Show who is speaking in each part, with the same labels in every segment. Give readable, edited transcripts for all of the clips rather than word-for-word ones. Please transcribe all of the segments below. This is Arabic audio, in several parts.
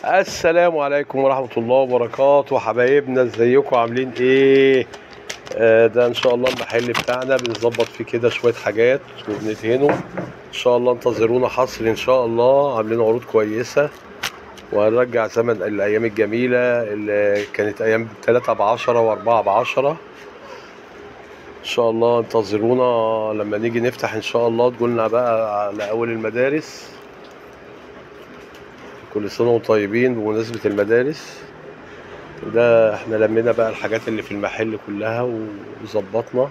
Speaker 1: السلام عليكم ورحمة الله وبركاته حبايبنا، ازيكم عاملين ايه؟ ده ان شاء الله المحل بتاعنا بنظبط فيه كده شوية حاجات وبندهنه ان شاء الله. انتظرونا حصري ان شاء الله، عاملين عروض كويسة وهنرجع زمن الايام الجميلة اللي كانت ايام 3 ب10 و4 ب10 ان شاء الله. انتظرونا لما نيجي نفتح ان شاء الله، تقولنا بقى على اول المدارس. كل سنة وانتم طيبين بمناسبة المدارس. ده احنا لمينا بقى الحاجات اللي في المحل كلها وظبطنا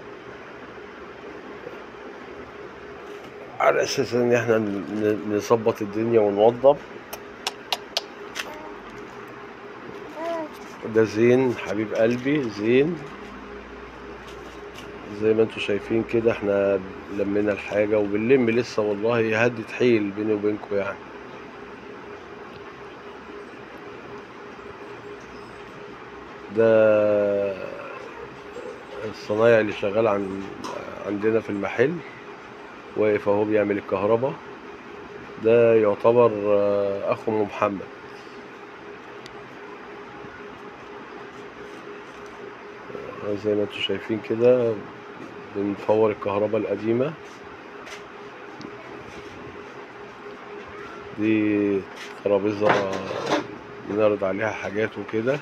Speaker 1: على اساس ان احنا نظبط الدنيا ونوضب. ده زين حبيب قلبي، زين زي ما انتم شايفين كده. احنا لمينا الحاجة وبنلم لسه، والله هدت حيل بيني وبينكم يعني. ده الصنايعي اللي شغال عندنا في المحل، واقف اهو بيعمل الكهرباء. ده يعتبر اخو ام محمد. زي ما انتم شايفين كده بنفور الكهرباء القديمة دي. ترابيزة بنعرض عليها حاجات وكده،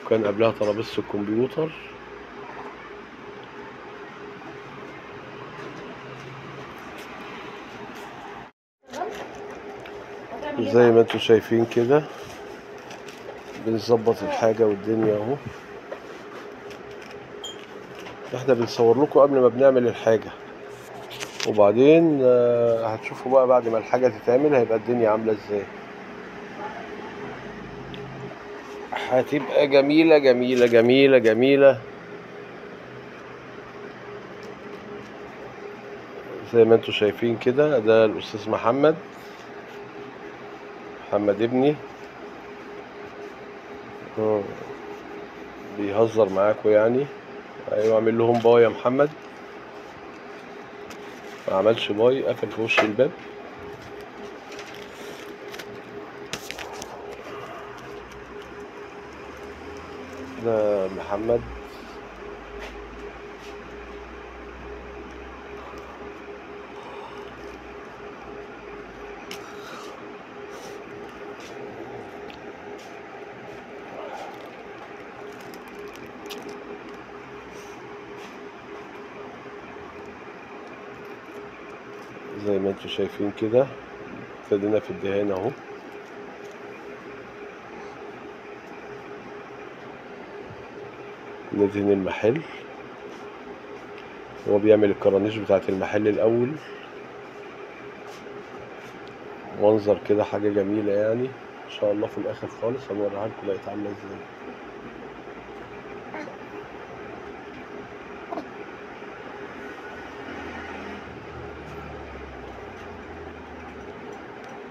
Speaker 1: وكان قبلها ترابيزة الكمبيوتر. زي ما انتم شايفين كده بنظبط الحاجة والدنيا اهو. احنا بنصور لكم قبل ما بنعمل الحاجة، وبعدين هتشوفوا بقى بعد ما الحاجة تتعمل هيبقى الدنيا عاملة ازاي. هتبقى جميلة جميلة جميلة جميلة زي ما انتم شايفين كده. ده الأستاذ محمد ابني بيهزر معاكم يعني. ايوه، اعمل لهم باي يا محمد. ما عملش باي، قفل في وش الباب. ده محمد. زي ما انتم شايفين كده ابتدينا في الدهان اهو. ندهن المحل. هو بيعمل الكرانيش بتاعت المحل الاول. منظر كده حاجة جميلة يعني. ان شاء الله في الاخر خالص هنوريها لكم بقت عاملة ازاي.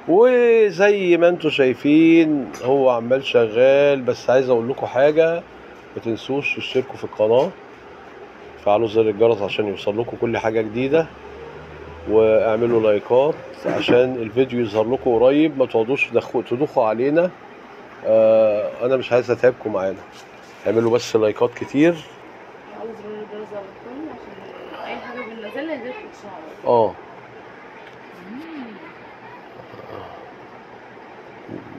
Speaker 1: وزي ما انتم شايفين هو عمال شغال. بس عايز اقول لكم حاجة، ما تنسوش تشتركوا في القناة، فعلوا زر الجرس عشان يوصل لكم كل حاجة جديدة، واعملوا لايكات عشان الفيديو يظهر لكم قريب. ما تقعدوش تدوخوا علينا. انا مش عايز اتعبكم معانا. اعملوا بس لايكات كتير.
Speaker 2: على زر الجرس على طول عشان اي حاجه بننزلها يجيلكوا ان شاء الله.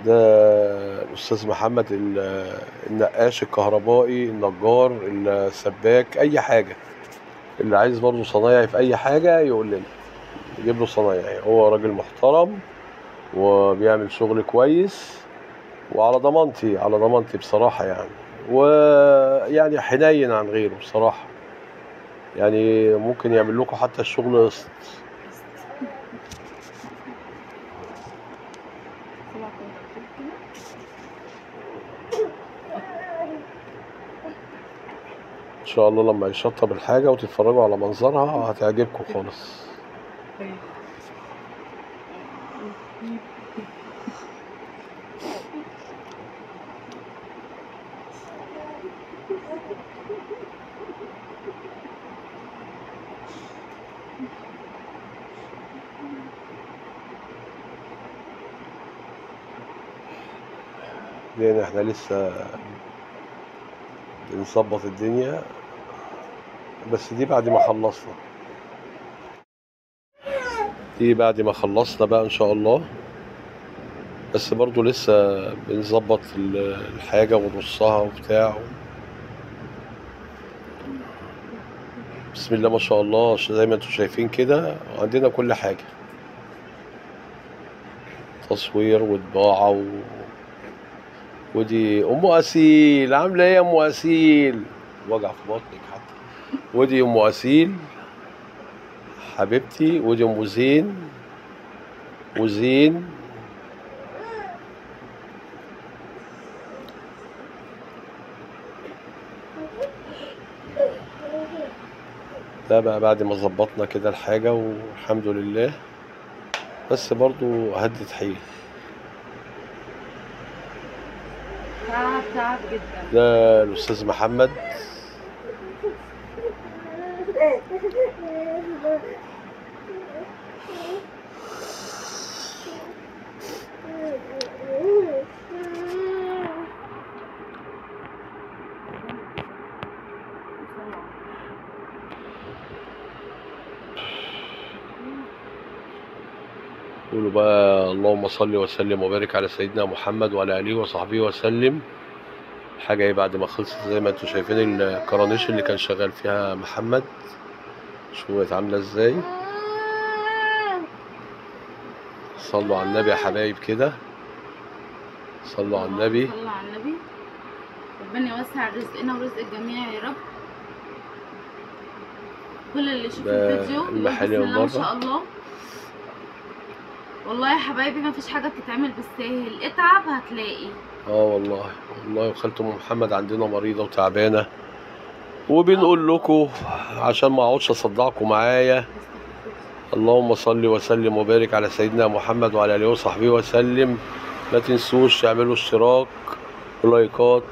Speaker 1: ده الاستاذ محمد النقاش الكهربائي، النجار، السباك، اي حاجه. اللي عايز برضه صنايعي في اي حاجه يقول لنا يجيب له صنايعي. هو راجل محترم وبيعمل شغل كويس، وعلى ضمانتي على ضمانتي بصراحه يعني. ويعني حنين عن غيره بصراحه يعني. ممكن يعمل لكم حتى الشغل قسط. ان شاء الله لما يشطب الحاجه وتتفرجوا على منظرها هتعجبكم خالص. لان احنا لسه بنظبط الدنيا، بس دي بعد ما خلصنا، دي بعد ما خلصنا بقى ان شاء الله. بس برضو لسه بنظبط الحاجة ونرصها وبتاع. بسم الله ما شاء الله، زي ما انتم شايفين كده عندنا كل حاجة، تصوير وطباعة ودي أم أسيل. عاملة إيه يا أم أسيل؟ وجع في بطنك حتى. ودي أم أسيل حبيبتي، ودي أم زين وزين. ده بقى بعد ما ظبطنا كده الحاجة والحمد لله، بس برضو هدت حيل.
Speaker 2: تعب جدا.
Speaker 1: ده الأستاذ محمد. قولوا بقى اللهم صل وسلم وبارك على سيدنا محمد وعلى آله وصحبه وسلم. الحاجة ايه بعد ما خلصت زي ما انتم شايفين الكرانيش اللي كان شغال فيها محمد، شوفوا عاملة ازاي. صلوا على النبي يا حبايب كده، صلوا على النبي.
Speaker 2: صلوا على النبي. ربنا يوسع رزقنا ورزق الجميع يا رب. كل اللي يشوف الفيديو يقول بسم الله ما شاء الله. والله يا حبايبي ما فيش حاجه بتتعمل بالساهل، اتعب هتلاقي.
Speaker 1: والله وخالة ام محمد عندنا مريضه وتعبانه، وبنقول لكم عشان ما اقعدش اصدعكم معايا، اللهم صل وسلم وبارك على سيدنا محمد وعلى اله وصحبه وسلم. ما تنسوش تعملوا اشتراك ولايكات،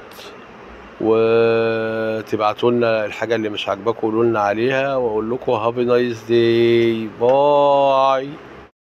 Speaker 1: وتبعتوا لنا الحاجه اللي مش عاجباكم قولوا لنا عليها، واقول لكم هابي نايس داي، باي.